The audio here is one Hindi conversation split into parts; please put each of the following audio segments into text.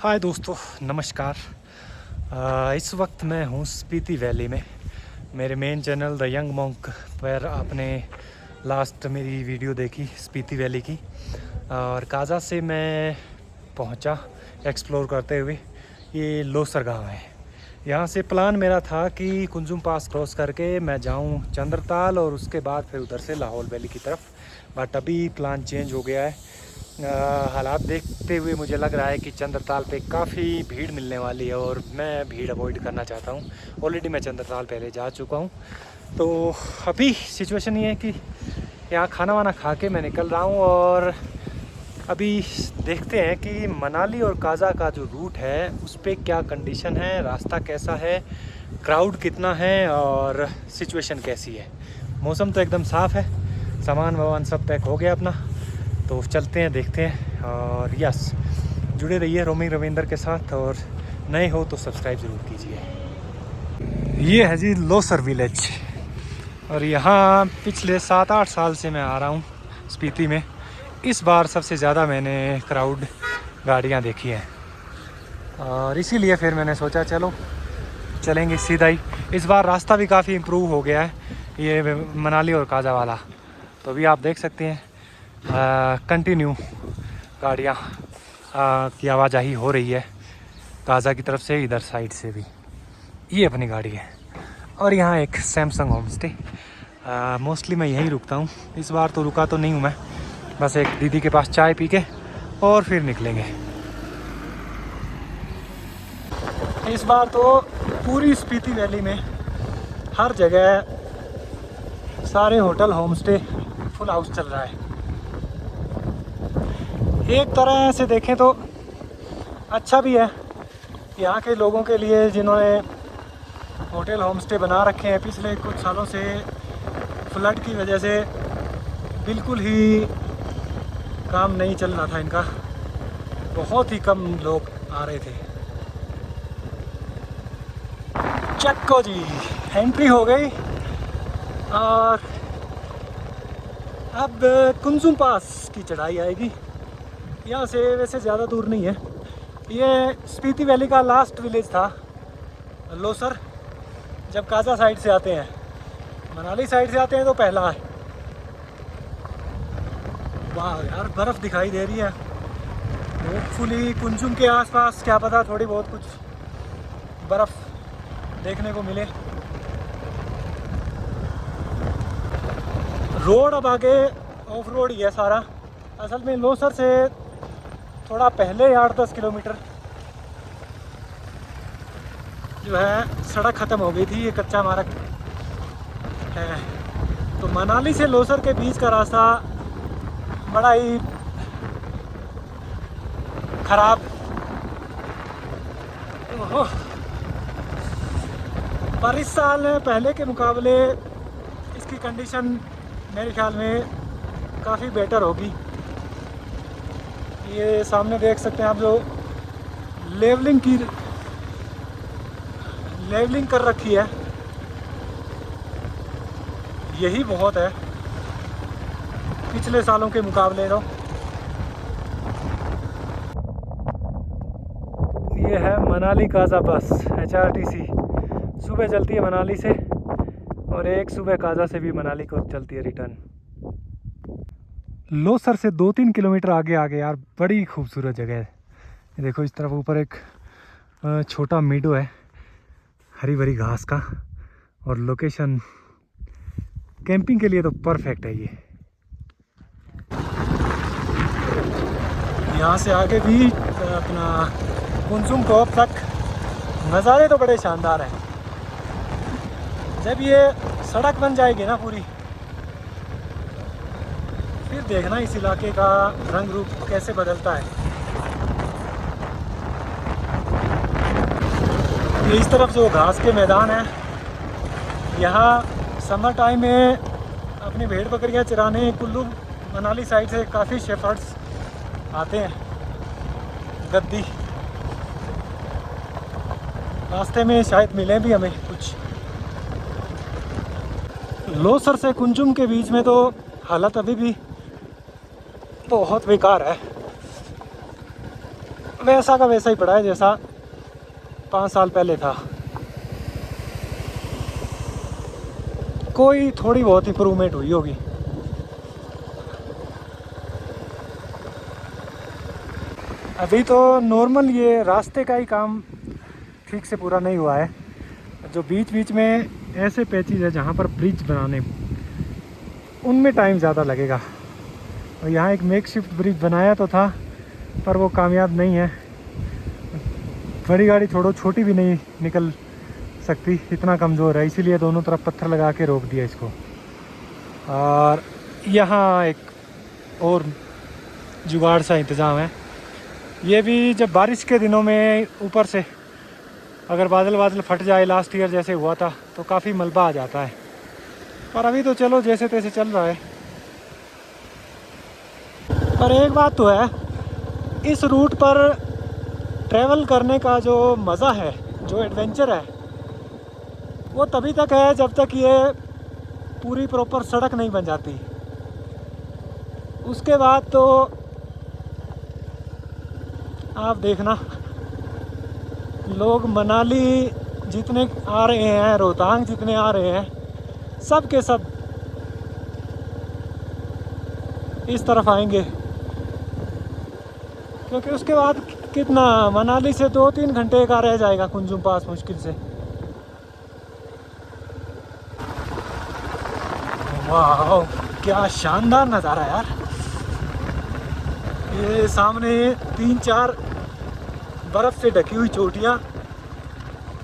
हाय दोस्तों, नमस्कार। इस वक्त मैं हूँ स्पीति वैली में। मेरे main channel the young monk पर आपने लास्ट मेरी वीडियो देखी स्पीति वैली की, और काजा से मैं पहुँचा एक्सप्लोर करते हुए। ये लोसर गांव है। यहाँ से प्लान मेरा था कि कुंजुम पास क्रॉस करके मैं जाऊँ चंद्रताल और उसके बाद फिर उधर से लाहौल वैली की तरफ, बट अभी प्लान चेंज हो गया है। हालात देखते हुए मुझे लग रहा है कि चंद्रताल पे काफ़ी भीड़ मिलने वाली है और मैं भीड़ अवॉइड करना चाहता हूँ। ऑलरेडी मैं चंद्रताल पहले जा चुका हूँ, तो अभी सिचुएशन ये है कि यहाँ खाना वाना खा के मैं निकल रहा हूँ। और अभी देखते हैं कि मनाली और काजा का जो रूट है उस पर क्या कंडीशन है, रास्ता कैसा है, क्राउड कितना है और सिचुएशन कैसी है। मौसम तो एकदम साफ़ है, सामान वामान सब पैक हो गया अपना, तो चलते हैं देखते हैं। और यस, जुड़े रहिए रोमिंग रविंदर के साथ, और नए हो तो सब्सक्राइब ज़रूर कीजिए। ये है जी लोसर विलेज, और यहाँ पिछले 7-8 साल से मैं आ रहा हूँ स्पीति में। इस बार सबसे ज़्यादा मैंने क्राउड गाड़ियाँ देखी हैं, और इसीलिए फिर मैंने सोचा चलो चलेंगे सीधा ही। इस बार रास्ता भी काफ़ी इम्प्रूव हो गया है, ये मनाली और काजा वाला। तो अभी आप देख सकते हैं कंटिन्यू गाड़ियाँ की आवाजाही हो रही है, काजा की तरफ से, इधर साइड से भी। ये अपनी गाड़ी है, और यहाँ एक सैमसंग होम स्टे। मोस्टली मैं यहीं रुकता हूँ। इस बार तो रुका तो नहीं हूँ मैं, बस एक दीदी के पास चाय पी के और फिर निकलेंगे। इस बार तो पूरी स्पीति वैली में हर जगह सारे hotel home stay full house चल रहा है। एक तरह से देखें तो अच्छा भी है यहाँ के लोगों के लिए, जिन्होंने होटल होम स्टे बना रखे हैं। पिछले कुछ सालों से फ्लड की वजह से बिल्कुल ही काम नहीं चल रहा था इनका, बहुत ही कम लोग आ रहे थे। चक्को जी, एंट्री हो गई, और अब कुंजुम पास की चढ़ाई आएगी। यहाँ से वैसे ज़्यादा दूर नहीं है। ये स्पीति वैली का लास्ट विलेज था लोसर, जब काजा साइड से आते हैं। मनाली साइड से आते हैं तो पहला है। वाह यार, बर्फ़ दिखाई दे रही है। होपफुली कुंजुम के आसपास क्या पता थोड़ी बहुत कुछ बर्फ़ देखने को मिले। रोड अब आगे ऑफ रोड ही है सारा। असल में लोसर से थोड़ा पहले 8-10 किलोमीटर जो है सड़क ख़त्म हो गई थी, ये कच्चा मार्ग है। तो मनाली से लोसर के बीच का रास्ता बड़ा ही ख़राब, पर इस साल पहले के मुकाबले इसकी कंडीशन मेरे ख्याल में काफ़ी बेटर होगी। ये सामने देख सकते हैं आप, जो लेवलिंग कर रखी है, यही बहुत है पिछले सालों के मुकाबले। तो ये है मनाली काजा बस, HRTC। सुबह चलती है मनाली से, और एक सुबह काजा से भी मनाली को चलती है रिटर्न। लोसर से 2-3 किलोमीटर आगे यार बड़ी खूबसूरत जगह है। ये देखो, इस तरफ ऊपर एक छोटा मीडो है हरी भरी घास का, और लोकेशन कैंपिंग के लिए तो परफेक्ट है ये। यहाँ से आगे भी अपना कुंजुम टॉप तक नज़ारे तो बड़े शानदार हैं। जब ये सड़क बन जाएगी ना पूरी, फिर देखना इस इलाके का रंग रूप कैसे बदलता है। ये इस तरफ जो घास के मैदान है, यहाँ समर टाइम में अपनी भेड़ बकरियाँ चराने कुल्लू मनाली साइड से काफ़ी शेफर्ड्स आते हैं। गद्दी रास्ते में शायद मिले भी हमें कुछ। लोसर से कुंजुम के बीच में तो हालत अभी भी बहुत बेकार है। वैसा का वैसा ही पड़ा है जैसा 5 साल पहले था। कोई थोड़ी बहुत इम्प्रूवमेंट हुई होगी। अभी तो नॉर्मल ये रास्ते का ही काम ठीक से पूरा नहीं हुआ है। जो बीच बीच में ऐसे पैचेज है जहाँ पर ब्रिज बनाने, उनमें टाइम ज़्यादा लगेगा। और यहाँ एक मेकशिफ्ट ब्रिज बनाया तो था, पर वो कामयाब नहीं है। बड़ी गाड़ी छोड़ो, छोटी भी नहीं निकल सकती, इतना कमज़ोर है। इसीलिए दोनों तरफ पत्थर लगा के रोक दिया इसको। और यहाँ एक और जुगाड़ सा इंतज़ाम है। ये भी जब बारिश के दिनों में ऊपर से अगर बादल फट जाए, लास्ट ईयर जैसे हुआ था, तो काफ़ी मलबा आ जाता है। पर अभी तो चलो जैसे तैसे चल रहा है। पर एक बात तो है, इस रूट पर ट्रैवल करने का जो मज़ा है, जो एडवेंचर है, वो तभी तक है जब तक ये पूरी प्रॉपर सड़क नहीं बन जाती। उसके बाद तो आप देखना, लोग मनाली जितने आ रहे हैं, रोहतांग जितने आ रहे हैं, सब के सब इस तरफ आएंगे। क्योंकि उसके बाद कितना, मनाली से 2-3 घंटे का रह जाएगा कुंजुम पास मुश्किल से। वाह क्या शानदार नज़ारा यार। ये सामने 3-4 बर्फ़ से ढकी हुई चोटियाँ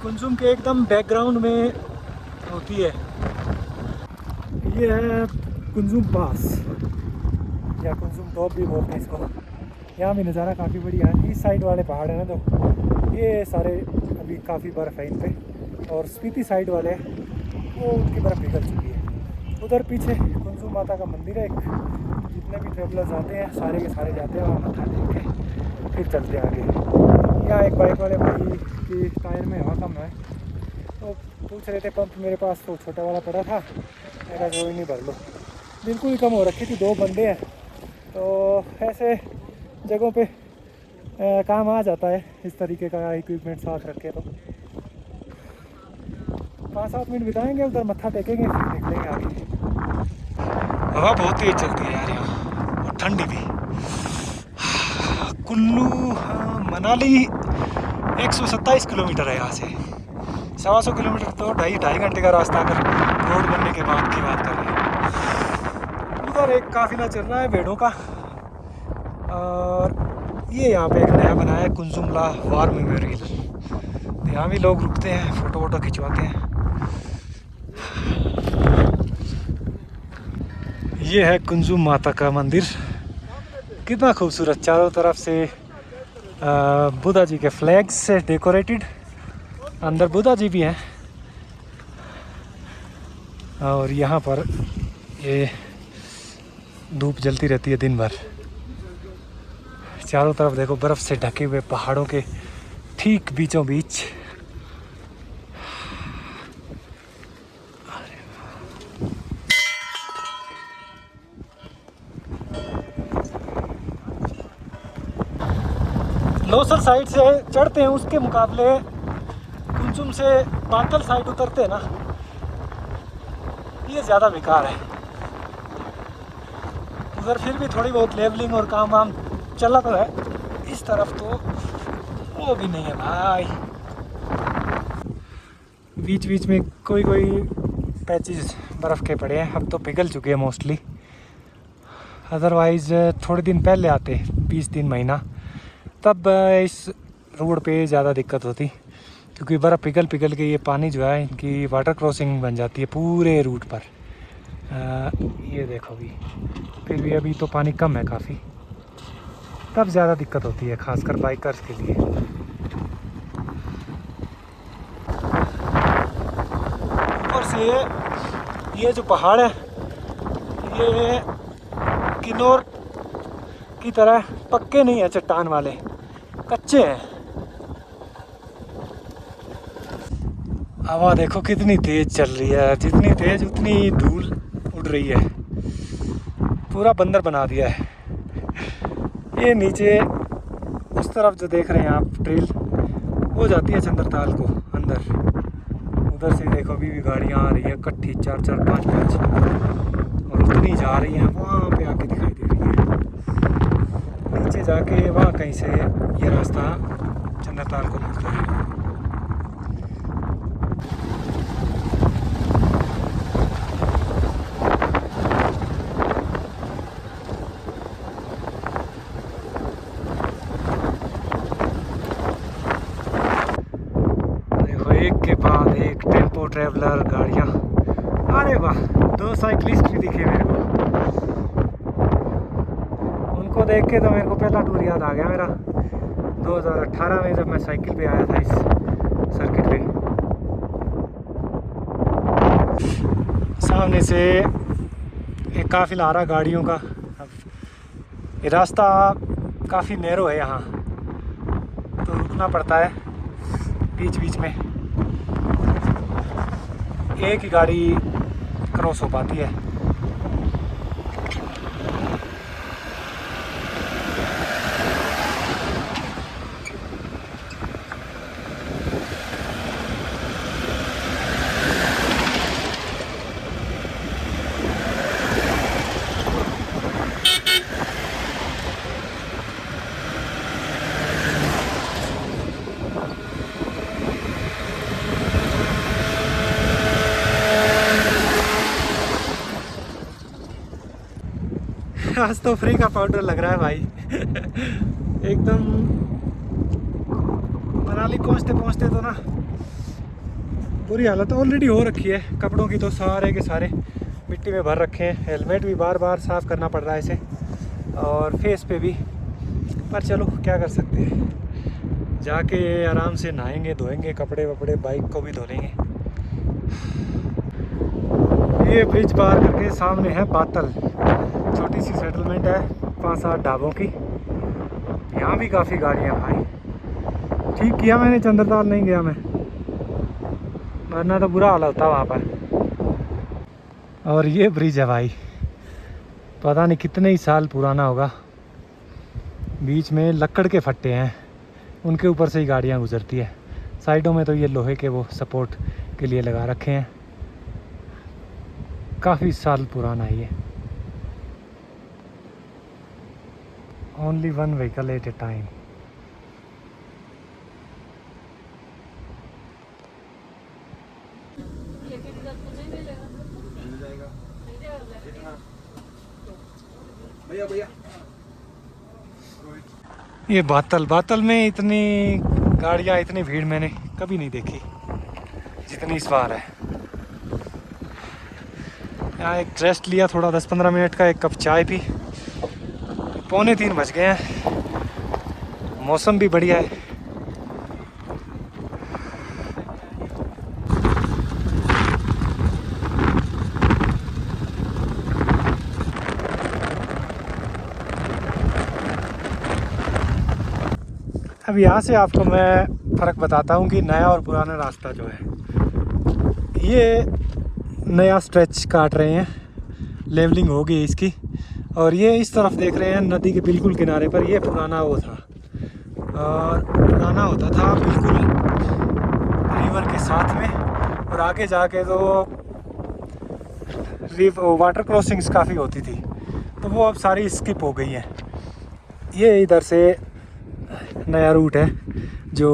कुंजुम के एकदम बैकग्राउंड में होती है। ये है कुंजुम पास या कुंजुम टॉप भी बोलते हैं इसको। यहाँ भी नज़ारा काफ़ी बढ़िया है। इस साइड वाले पहाड़ हैं ना, तो ये सारे अभी काफ़ी बर्फ़ है इन पे। और स्पीति साइड वाले वो उनकी बर्फ़ पिघल चुकी है। उधर पीछे कुंजुम माता का मंदिर है एक। जितने भी ट्रेवलर्स आते हैं सारे के सारे जाते हैं वहाँ मत्था टेक के फिर चलते हैं आगे। यहाँ एक बाइक वाले भाई की टायर में हवा कम है, तो पूछ रहे थे पंप मेरे पास तो छोटा वाला पड़ा था, मेरा कोई नहीं भर लो। बिल्कुल ही कम हो रखी थी, 2 बंदे हैं, तो ऐसे जगहों पे काम आ जाता है इस तरीके का इक्विपमेंट साथ रखे। तो 5-7 मिनट बिताएंगे उधर, मत्था टेकेंगे, फिर निकलेंगे आगे। हवा बहुत तेज चलती है यार यहाँ, और ठंडी भी। कुल्लू मनाली 127 किलोमीटर है यहाँ से। 125 किलोमीटर तो 2.5 घंटे का रास्ता अगर रोड बनने के बाद की बात कर रहे हैं। उधर एक काफिला चल रहा है भेड़ों का। और ये यहाँ पे एक नया बनाया है कुंजुमला वार मेमोरियल। तो यहाँ भी लोग रुकते हैं, फ़ोटो वोटो खिंचवाते हैं। ये है कुंजुम माता का मंदिर, कितना खूबसूरत, चारों तरफ से बुद्धा जी के फ्लैग्स से डेकोरेटेड। अंदर बुद्धा जी भी हैं। और यहाँ पर ये धूप जलती रहती है दिन भर। चारों तरफ देखो बर्फ़ से ढके हुए पहाड़ों के ठीक बीचों बीच। लोसर साइड से चढ़ते हैं, उसके मुकाबले कुंजुम से बातल साइड उतरते हैं ना, ये ज़्यादा बेकार है। उधर फिर भी थोड़ी बहुत लेवलिंग और काम वाम चला तो है, इस तरफ तो वो भी नहीं है भाई। बीच बीच में कोई पैचेस बर्फ़ के पड़े हैं, अब तो पिघल चुके हैं मोस्टली। अदरवाइज़ थोड़े दिन पहले आते, 20 दिन महीना, तब इस रोड पे ज़्यादा दिक्कत होती, क्योंकि बर्फ़ पिघल के ये पानी जो है इनकी वाटर क्रॉसिंग बन जाती है पूरे रूट पर। ये देखो भी, फिर भी अभी तो पानी कम है काफ़ी, तब ज़्यादा दिक्कत होती है खासकर बाइकर्स के लिए। ऊपर से ये जो पहाड़ है ये किन्नौर की तरह पक्के नहीं है, चट्टान वाले कच्चे हैं। हवा देखो कितनी तेज चल रही है, जितनी तेज उतनी धूल उड़ रही है, पूरा बंदर बना दिया है। ये नीचे उस तरफ जो देख रहे हैं आप ट्रेल, वो जाती है चंद्रताल को अंदर। उधर से देखो अभी भी गाड़ियाँ आ रही है इकट्ठी, 4-4, 5-5, और उतनी जा रही हैं, वहाँ पे आके दिखाई दे रही है। नीचे जाके वहाँ कहीं से ये रास्ता चंद्रताल को मुड़ता है। एक के बाद एक टेम्पो ट्रैवलर गाड़ियाँ। अरे वाह, 2 साइकिलिस्ट भी दिखे मेरे को। उनको देख के तो मेरे को पहला टूर याद आ गया मेरा, 2018 में जब मैं साइकिल पे आया था इस सर्किट पे। सामने से एक काफिला आ रहा गाड़ियों का। ये रास्ता काफ़ी नैरो है यहाँ, तो रुकना पड़ता है बीच बीच में। एक ही गाड़ी क्रॉस हो पाती है। आज तो फ्री का पाउडर लग रहा है भाई। एकदम मनाली पहुंचते पहुंचते तो ना बुरी हालत ऑलरेडी हो रखी है। कपड़ों की तो सारे के सारे मिट्टी में भर रखे हैं। हेलमेट भी बार बार साफ़ करना पड़ रहा है इसे, और फेस पे भी। पर चलो क्या कर सकते हैं, जाके आराम से नहाएंगे, धोएंगे कपड़े वपड़े, बाइक को भी धो लेंगे। ये ब्रिज पार करके सामने है बातल, छोटी सी सेटलमेंट है 5-7 ढाबों की। यहाँ भी काफ़ी गाड़ियाँ भाई। ठीक किया मैंने चंद्रताल नहीं गया मैं, वरना तो बुरा हाल होता वहाँ पर। और ये ब्रिज है भाई, पता नहीं कितने ही साल पुराना होगा। बीच में लकड़ के फट्टे हैं, उनके ऊपर से ही गाड़ियाँ गुजरती है। साइडों में तो ये लोहे के वो सपोर्ट के लिए लगा रखे हैं। काफ़ी साल पुराना है ये। ओनली 1 व्हीकल एट ए टाइम। ये बातल में इतनी गाड़ियाँ, इतनी भीड़ मैंने कभी नहीं देखी जितनी इस बार है। यहाँ एक रेस्ट लिया थोड़ा, 10-15 मिनट का, एक कप चाय पी। 2:45 बज गए हैं, मौसम भी बढ़िया है। अब यहाँ से आपको मैं फ़र्क बताता हूँ कि नया और पुराना रास्ता जो है, ये नया स्ट्रेच काट रहे हैं, लेवलिंग हो गई इसकी। और ये इस तरफ देख रहे हैं नदी के बिल्कुल किनारे पर, ये पुराना वो था, और पुराना होता था बिल्कुल रिवर के साथ में। और आगे जाके तो वाटर क्रॉसिंग्स काफ़ी होती थी, तो वो अब सारी स्किप हो गई हैं। ये इधर से नया रूट है जो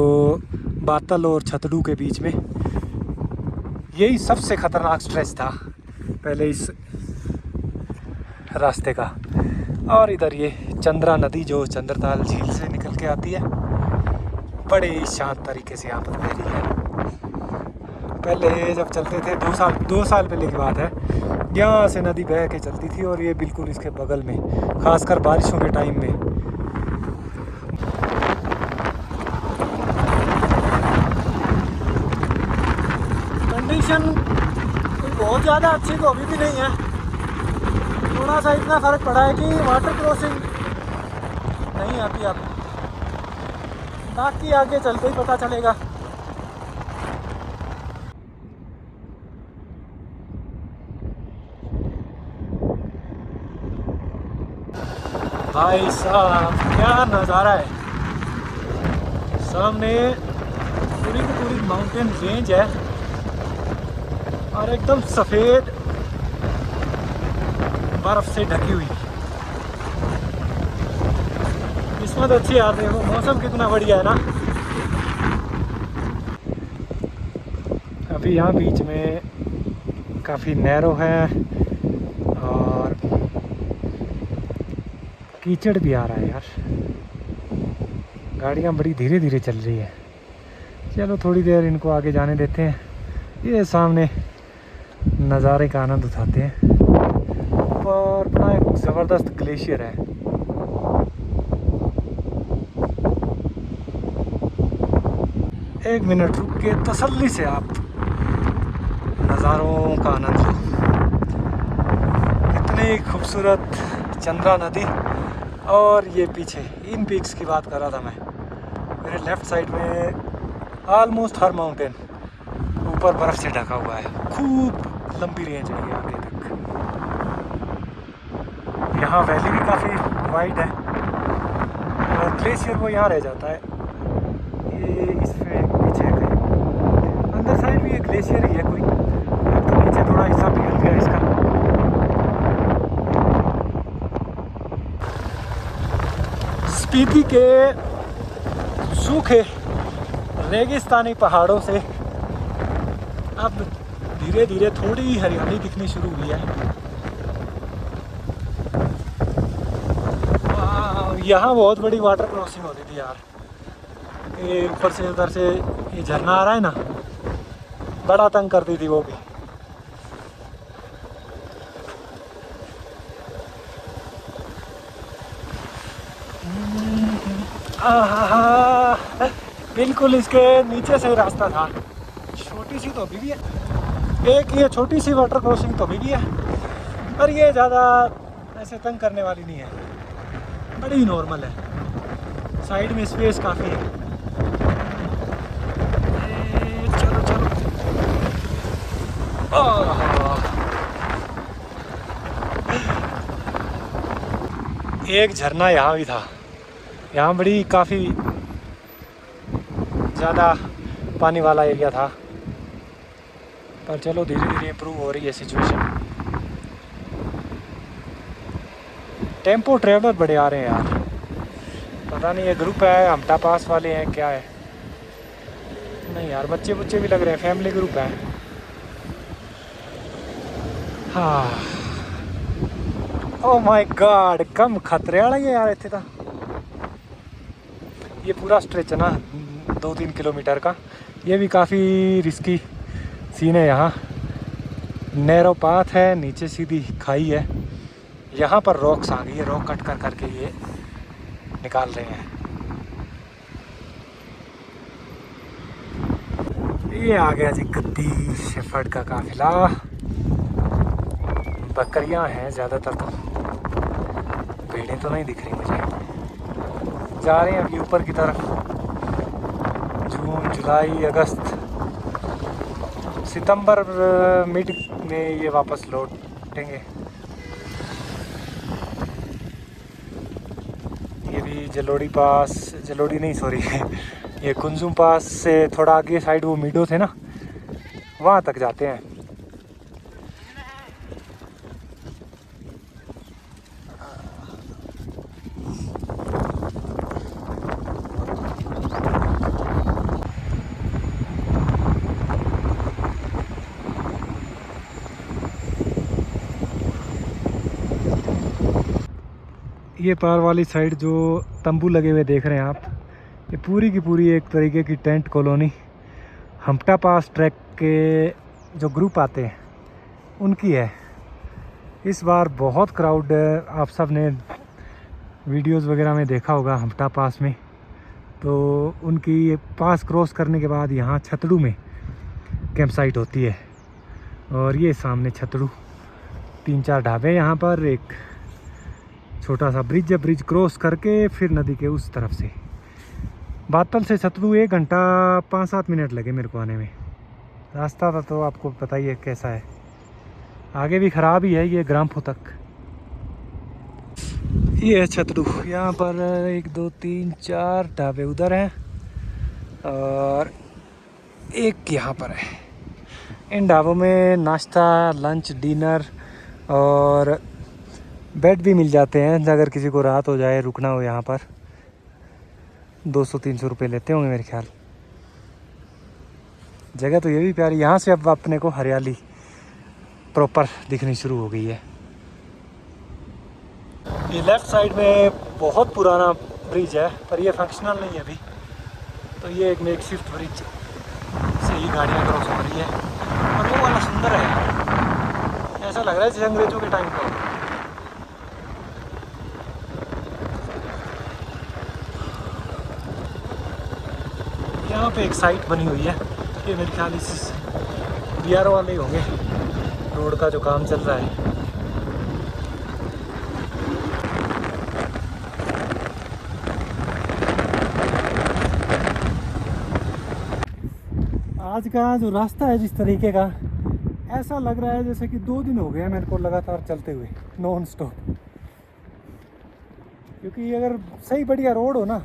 बातल और छतड़ू के बीच में। यही सबसे ख़तरनाक स्ट्रेच था पहले इस रास्ते का। और इधर ये चंद्रा नदी जो चंद्रताल झील से निकल के आती है, बड़े ही शांत तरीके से यहाँ पर बह रही है। पहले जब चलते थे 2 साल पहले की बात है, यहाँ से नदी बह के चलती थी, और ये बिल्कुल इसके बगल में, खासकर बारिशों के टाइम में। कंडीशन बहुत ज़्यादा अच्छी तो अभी भी नहीं है, थोड़ा सा इतना फ़र्क पड़ा है कि वाटर क्रॉसिंग नहीं आती अब, बाकी आगे चलते ही पता चलेगा। भाई साहब क्या नज़ारा है, सामने पूरी की पूरी माउंटेन रेंज है और एकदम सफ़ेद बर्फ से ढकी हुई। किस्मत अच्छी यार, देखो मौसम कितना बढ़िया है ना। अभी यहाँ बीच में काफ़ी नैरो है और कीचड़ भी आ रहा है यार। गाड़ियाँ बड़ी धीरे धीरे चल रही है। चलो थोड़ी देर इनको आगे जाने देते हैं। ये सामने नज़ारे का आनंद उठाते हैं। और बड़ा एक ज़बरदस्त ग्लेशियर है। एक मिनट रुक के तसल्ली से आप नज़ारों का आनंद लो। कितनी खूबसूरत चंद्रा नदी। और ये पीछे इन पीक्स की बात कर रहा था मैं। मेरे लेफ़्ट साइड में ऑलमोस्ट हर माउंटेन ऊपर बर्फ़ से ढका हुआ है। खूब लंबी रेंज है ये आगे तक। यहाँ वैली भी काफ़ी वाइड है और ग्लेशियर वो यहाँ रह जाता है। ये इसमें पीछे है कहीं अंदर साइड भी एक ग्लेशियर ही है कोई। अब तो नीचे थोड़ा हिस्सा पिघल गया इसका। स्पीति के सूखे रेगिस्तानी पहाड़ों से अब धीरे धीरे थोड़ी हरियाली दिखनी शुरू हुई है। यहाँ बहुत बड़ी वाटर क्रॉसिंग होती थी यार। ये ऊपर से उधर से ये झरना आ रहा है ना, बड़ा तंग करती थी वो भी। बिल्कुल इसके नीचे से रास्ता था। छोटी सी तो अभी भी है। एक ये छोटी सी वाटर क्रॉसिंग तो अभी भी है, पर ये ज़्यादा ऐसे तंग करने वाली नहीं है, बड़ी नॉर्मल है। साइड में स्पेस काफ़ी है। चलो चलो। एक झरना यहाँ भी था। यहाँ बड़ी काफ़ी ज़्यादा पानी वाला एरिया था, पर चलो धीरे धीरे इम्प्रूव हो रही है सिचुएशन। टेम्पो ट्रैवलर बड़े आ रहे हैं यार। पता नहीं ये ग्रुप है, हमटा पास वाले हैं, क्या है। नहीं यार, बच्चे भी लग रहे हैं, फैमिली ग्रुप है। हाँ, ओ माय गॉड, कम खतरे वाला ये यार। इतने था ये पूरा स्ट्रेच है ना 2-3 किलोमीटर का। ये भी काफ़ी रिस्की सीन है। यहाँ नैरो पाथ है, नीचे सीधी खाई है। यहाँ पर रॉक्स आ गई है, रॉक कट कर करके ये निकाल रहे हैं। ये आ गया जी गद्दी शेफर्ड का काफिला। बकरियां हैं ज़्यादातर, तो भेड़ें तो नहीं दिख रही मुझे। जा रहे हैं अभी ऊपर की तरफ। जून, जुलाई, अगस्त, सितंबर मिड में ये वापस लौटेंगे। ये भी जलोड़ी नहीं सॉरी ये कुंजुम पास से थोड़ा आगे साइड वो मीडो थे ना, वहाँ तक जाते हैं। ये पार वाली साइड जो तंबू लगे हुए देख रहे हैं आप, ये पूरी की पूरी एक तरीके की टेंट कॉलोनी हमटा पास ट्रैक के जो ग्रुप आते हैं उनकी है। इस बार बहुत क्राउड, आप सब ने वीडियोस वगैरह में देखा होगा हमटा पास में। तो उनकी पास क्रॉस करने के बाद यहाँ छतड़ू में कैंप साइट होती है। और ये सामने छतड़ू, 3-4 ढाबे यहाँ पर, एक छोटा सा ब्रिज है। ब्रिज क्रॉस करके फिर नदी के उस तरफ से बातल से छतड़ू 1 घंटा 5-7 मिनट लगे मेरे को आने में। रास्ता था तो आपको पता ही है कैसा है, आगे भी ख़राब ही है ये ग्राम्फो तक। ये है छतड़ू। यहाँ पर 1 2 3 4 ढाबे उधर हैं और एक यहाँ पर है। इन ढाबों में नाश्ता, लंच, डिनर और बेड भी मिल जाते हैं। अगर किसी को रात हो जाए, रुकना हो यहाँ पर, 200-300 रुपये लेते होंगे मेरे ख्याल। जगह तो ये भी प्यारी। यहाँ से अब अपने को हरियाली प्रॉपर दिखनी शुरू हो गई है। ये लेफ़्ट साइड में बहुत पुराना ब्रिज है, पर ये फंक्शनल नहीं है अभी। तो ये एक मेक शिफ्ट ब्रिज से ही गाड़ियाँ क्रॉस हो रही है। और वो वाला सुंदर है, ऐसा लग रहा है जैसे अंग्रेजों के टाइम का हो। यहाँ पे एक साइट बनी हुई है, ये मेरे ख्याल इस BRO वाले ही होंगे, रोड का जो काम चल रहा है। आज का जो रास्ता है जिस तरीके का, ऐसा लग रहा है जैसे कि 2 दिन हो गए हैं मेरे को लगातार चलते हुए नॉन स्टॉप। क्योंकि अगर सही बढ़िया रोड हो ना,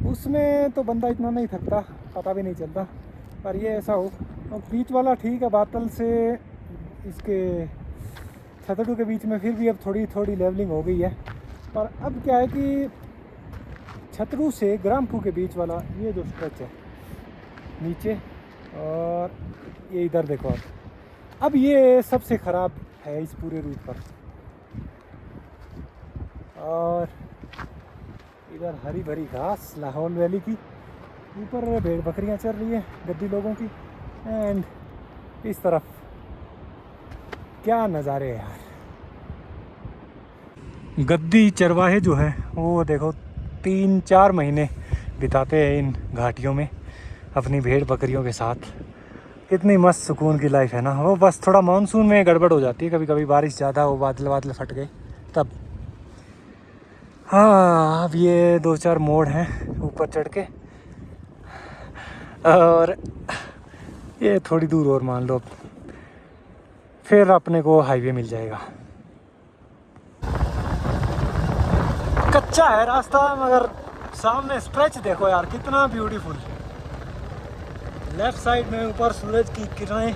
उसमें तो बंदा इतना नहीं थकता, पता भी नहीं चलता। पर ये ऐसा हो, और बीच वाला ठीक है, बातल से इसके छतड़ू के बीच में फिर भी अब थोड़ी थोड़ी लेवलिंग हो गई है। पर अब क्या है कि छतड़ू से ग्रामपू के बीच वाला ये जो स्ट्रेच है नीचे, और ये इधर देखो, अब ये सबसे ख़राब है इस पूरे रूट पर। और इधर हरी भरी घास लाहौल वैली की, ऊपर भेड़ बकरियां चल रही है गद्दी लोगों की, एंड इस तरफ क्या नज़ारे हैं यार। गद्दी चरवाहे जो है वो देखो 3-4 महीने बिताते हैं इन घाटियों में अपनी भेड़ बकरियों के साथ। कितनी मस्त सुकून की लाइफ है ना। वो बस थोड़ा मानसून में गड़बड़ हो जाती है, कभी कभी बारिश ज़्यादा हो, बादल बादल फट गए तब। हाँ, अब ये 2-4 मोड़ हैं ऊपर चढ़ के, और ये थोड़ी दूर और मान लो, फिर अपने को हाईवे मिल जाएगा। कच्चा है रास्ता, मगर सामने स्ट्रेच देखो यार, कितना ब्यूटीफुल। लेफ्ट साइड में ऊपर सूरज की किरणें,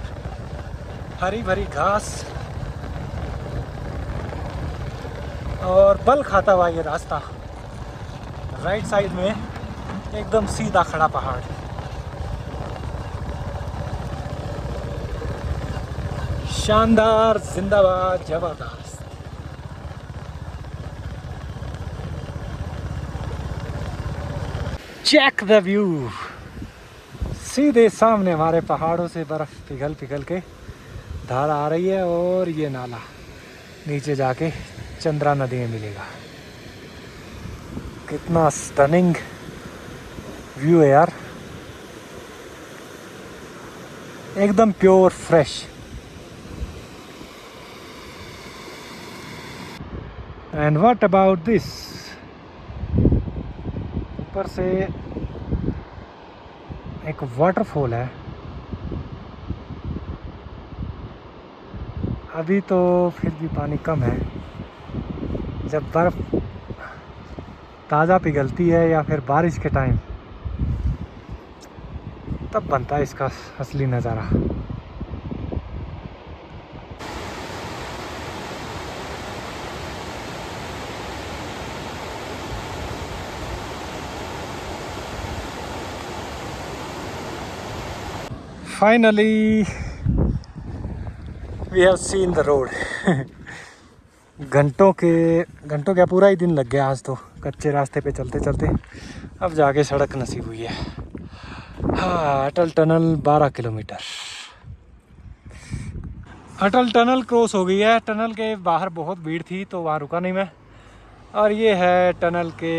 हरी भरी घास, और बल खाता हुआ ये रास्ता। राइट साइड में एकदम सीधा खड़ा पहाड़। शानदार, जिंदाबाद, जबरदस्त। Check the view. सीधे सामने हमारे पहाड़ों से बर्फ पिघल पिघल के धार आ रही है, और ये नाला नीचे जाके चंद्रा नदी में मिलेगा। कितना स्टनिंग व्यू है यार, एकदम pure fresh. And what about this, ऊपर से एक वाटरफॉल है। अभी तो फिर भी पानी कम है, जब बर्फ़ ताज़ा पिघलती है या फिर बारिश के टाइम, तब बनता है इसका असली नज़ारा। Finally we have seen the road. घंटों क्या पूरा ही दिन लग गया आज तो कच्चे रास्ते पे चलते चलते, अब जाके सड़क नसीब हुई है। हाँ, अटल टनल 12 किलोमीटर। अटल टनल क्रॉस हो गई है। टनल के बाहर बहुत भीड़ थी तो वहाँ रुका नहीं मैं। और ये है टनल के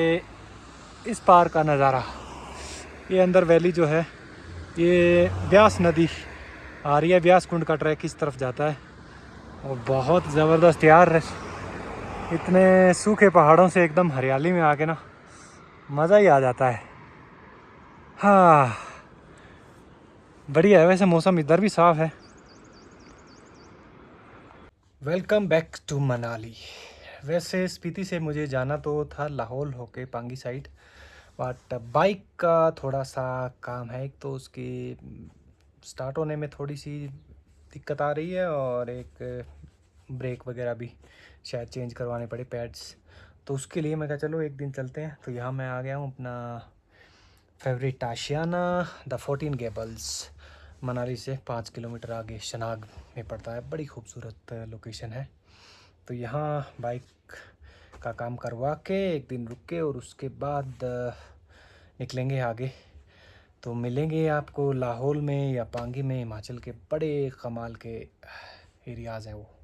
इस पार का नज़ारा। ये अंदर वैली जो है, ये ब्यास नदी आ रही है, ब्यास कुंड का ट्रैक इस तरफ जाता है, और बहुत ज़बरदस्त यार। इतने सूखे पहाड़ों से एकदम हरियाली में आके ना मज़ा ही आ जाता है। हाँ, बढ़िया है। वैसे मौसम इधर भी साफ़ है। Welcome back to Manali. वैसे स्पीति से मुझे जाना तो था लाहौल होके पांगी साइड, बट बाइक का थोड़ा सा काम है, एक तो उसकी स्टार्ट होने में थोड़ी सी दिक्कत आ रही है, और एक ब्रेक वगैरह भी शायद चेंज करवाने पड़े पैड्स। तो उसके लिए मैं कहा चलो एक दिन चलते हैं। तो यहाँ मैं आ गया हूँ अपना फेवरेट आशियाना द 14 गेबल्स, मनाली से 5 किलोमीटर आगे शनाग में पड़ता है। बड़ी खूबसूरत लोकेशन है। तो यहाँ बाइक का काम करवा के एक दिन रुक के और उसके बाद निकलेंगे आगे। तो मिलेंगे आपको लाहौल में या पांगी में, हिमाचल के बड़े कमाल के एरियाज़ हैं वो।